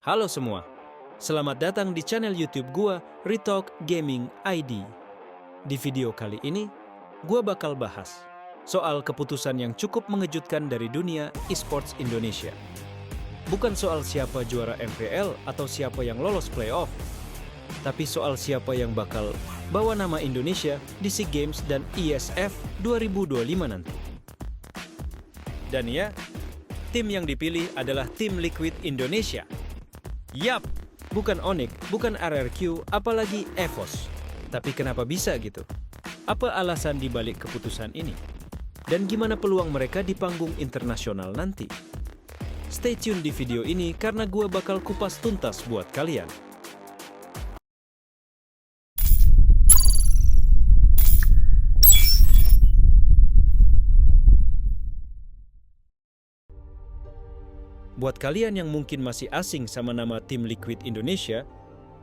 Halo semua, selamat datang di channel YouTube gua, Retalk Gaming ID. Di video kali ini, gua bakal bahas soal keputusan yang cukup mengejutkan dari dunia esports Indonesia. Bukan soal siapa juara MPL atau siapa yang lolos playoff, tapi soal siapa yang bakal bawa nama Indonesia di SEA Games dan ISF 2025 nanti. Dan ya, tim yang dipilih adalah tim Liquid Indonesia. Yap, bukan Onyx, bukan RRQ, apalagi EVOS. Tapi kenapa bisa gitu? Apa alasan dibalik keputusan ini? Dan gimana peluang mereka di panggung internasional nanti? Stay tune di video ini karena gue bakal kupas tuntas buat kalian. Buat kalian yang mungkin masih asing sama nama tim Liquid Indonesia,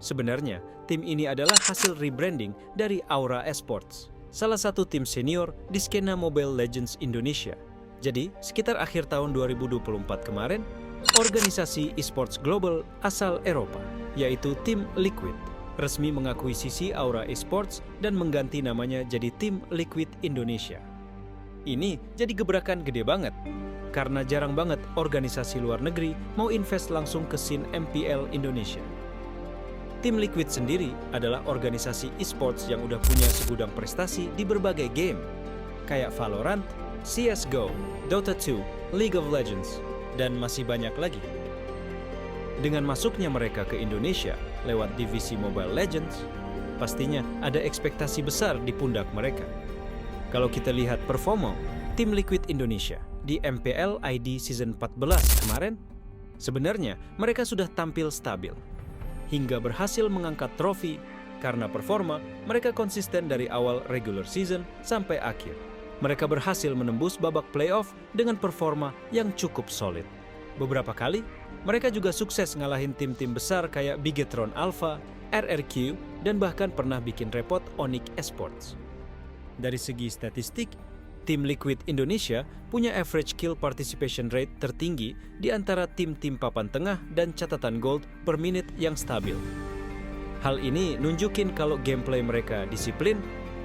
sebenarnya tim ini adalah hasil rebranding dari Aura Esports, salah satu tim senior di skena Mobile Legends Indonesia. Jadi, sekitar akhir tahun 2024 kemarin, organisasi esports global asal Eropa, yaitu tim Liquid, resmi mengakuisisi Aura Esports dan mengganti namanya jadi tim Liquid Indonesia. Ini jadi gebrakan gede banget, karena jarang banget organisasi luar negeri mau invest langsung ke scene MPL Indonesia. Tim Liquid sendiri adalah organisasi esports yang udah punya segudang prestasi di berbagai game, kayak Valorant, CSGO, Dota 2, League of Legends, dan masih banyak lagi. Dengan masuknya mereka ke Indonesia lewat divisi Mobile Legends, pastinya ada ekspektasi besar di pundak mereka. Kalau kita lihat performa tim Liquid Indonesia di MPL ID Season 14 kemarin, sebenarnya mereka sudah tampil stabil, hingga berhasil mengangkat trofi karena performa mereka konsisten dari awal regular season sampai akhir. Mereka berhasil menembus babak playoff dengan performa yang cukup solid. Beberapa kali, mereka juga sukses ngalahin tim-tim besar kayak Bigetron Alpha, RRQ, dan bahkan pernah bikin repot Onyx Esports. Dari segi statistik, tim Liquid Indonesia punya average kill participation rate tertinggi di antara tim-tim papan tengah dan catatan gold per menit yang stabil. Hal ini nunjukin kalau gameplay mereka disiplin,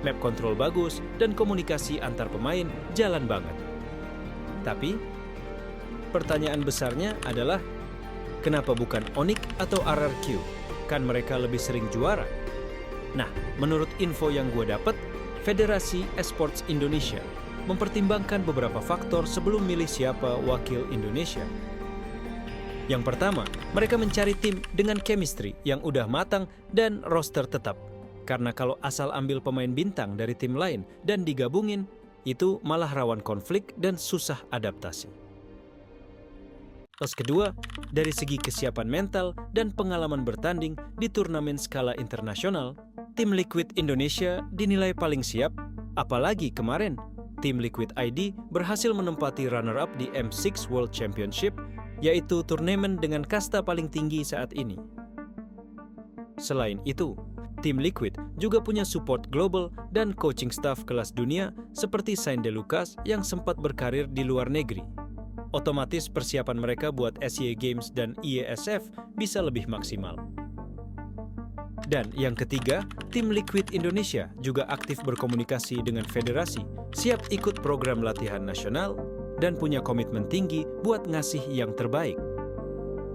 map control bagus, dan komunikasi antar pemain jalan banget. Tapi, pertanyaan besarnya adalah, kenapa bukan Onyx atau RRQ? Kan mereka lebih sering juara. Nah, menurut info yang gue dapet, Federasi Esports Indonesia mempertimbangkan beberapa faktor sebelum milih siapa wakil Indonesia. Yang pertama, mereka mencari tim dengan chemistry yang udah matang dan roster tetap. Karena kalau asal ambil pemain bintang dari tim lain dan digabungin, itu malah rawan konflik dan susah adaptasi. Terus kedua, dari segi kesiapan mental dan pengalaman bertanding di turnamen skala internasional, tim Liquid Indonesia dinilai paling siap, apalagi kemarin tim Liquid ID berhasil menempati runner-up di M6 World Championship, yaitu turnamen dengan kasta paling tinggi saat ini. Selain itu, tim Liquid juga punya support global dan coaching staff kelas dunia seperti Sain De Lucas yang sempat berkarir di luar negeri. Otomatis persiapan mereka buat SEA Games dan IESF bisa lebih maksimal. Dan yang ketiga, tim Liquid Indonesia juga aktif berkomunikasi dengan federasi, siap ikut program latihan nasional, dan punya komitmen tinggi buat ngasih yang terbaik.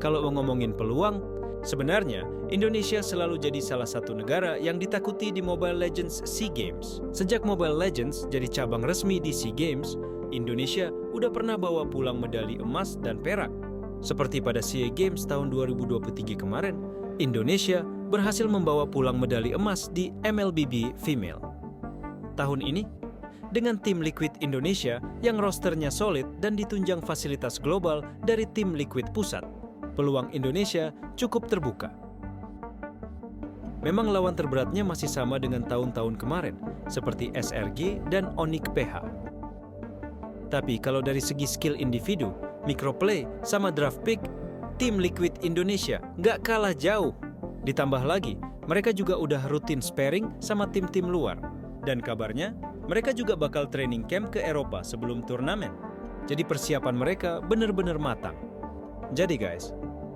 Kalau ngomongin peluang, sebenarnya Indonesia selalu jadi salah satu negara yang ditakuti di Mobile Legends SEA Games. Sejak Mobile Legends jadi cabang resmi di SEA Games, Indonesia udah pernah bawa pulang medali emas dan perak. Seperti pada SEA Games tahun 2023 kemarin, Indonesia berhasil membawa pulang medali emas di MLBB Female. Tahun ini, dengan tim Liquid Indonesia yang rosternya solid dan ditunjang fasilitas global dari tim Liquid Pusat, peluang Indonesia cukup terbuka. Memang lawan terberatnya masih sama dengan tahun-tahun kemarin, seperti SRG dan Onyx PH. Tapi kalau dari segi skill individu, microplay, sama draft pick, tim Liquid Indonesia nggak kalah jauh. Ditambah lagi, mereka juga udah rutin sparring sama tim-tim luar. Dan kabarnya, mereka juga bakal training camp ke Eropa sebelum turnamen. Jadi persiapan mereka benar-benar matang. Jadi guys,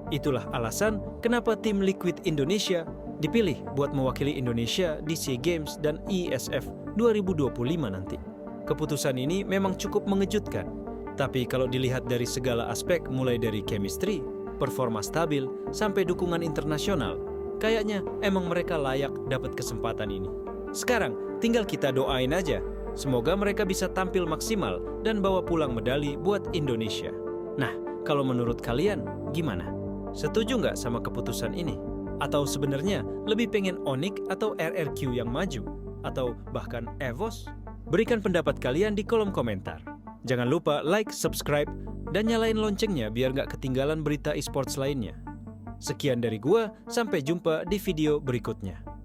Itulah alasan kenapa tim Liquid Indonesia dipilih buat mewakili Indonesia di SEA Games dan ISF 2025 nanti. Keputusan ini memang cukup mengejutkan, tapi kalau dilihat dari segala aspek mulai dari chemistry, performa stabil, sampai dukungan internasional, kayaknya emang mereka layak dapat kesempatan ini. Sekarang tinggal kita doain aja, semoga mereka bisa tampil maksimal dan bawa pulang medali buat Indonesia. Nah, kalau menurut kalian gimana? Setuju nggak sama keputusan ini? Atau sebenarnya lebih pengen Onyx atau RRQ yang maju? Atau bahkan EVOS? Berikan pendapat kalian di kolom komentar. Jangan lupa like, subscribe, dan nyalain loncengnya biar nggak ketinggalan berita esports lainnya. Sekian dari gua, sampai jumpa di video berikutnya.